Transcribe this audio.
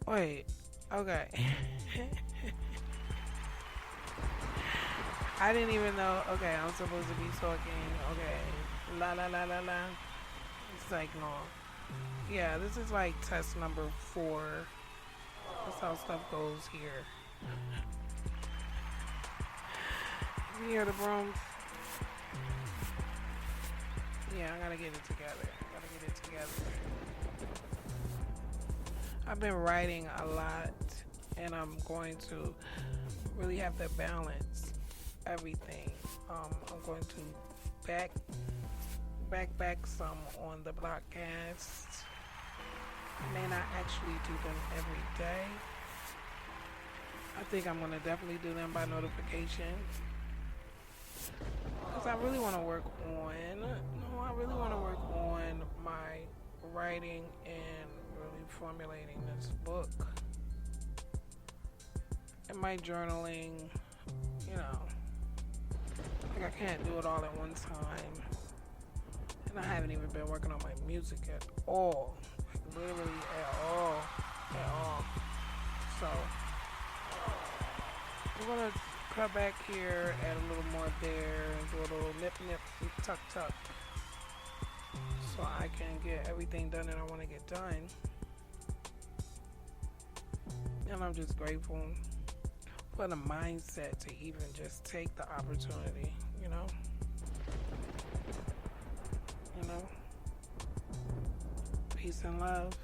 Wait, okay. I didn't even know. Okay, I'm supposed to be talking. Okay, la la la la la. It's like no. Yeah, this is like test number 4. That's how stuff goes here. You hear the brooms? Yeah, I gotta get it together. I've been writing a lot, and I'm going to really have to balance everything. I'm going to back some on the broadcast. I may not actually do them every day. I think I'm gonna definitely do them by notification. Because I really want to work on, my writing and really formulating this book. And my journaling, you know, like I can't do it all at one time. And I haven't even been working on my music at all. Like literally at all. So, I'm gonna cut back here, add a little more there, and do a little nip, tuck. So I can get everything done that I want to get done. And I'm just grateful for the mindset to even just take the opportunity, you know? Peace and love.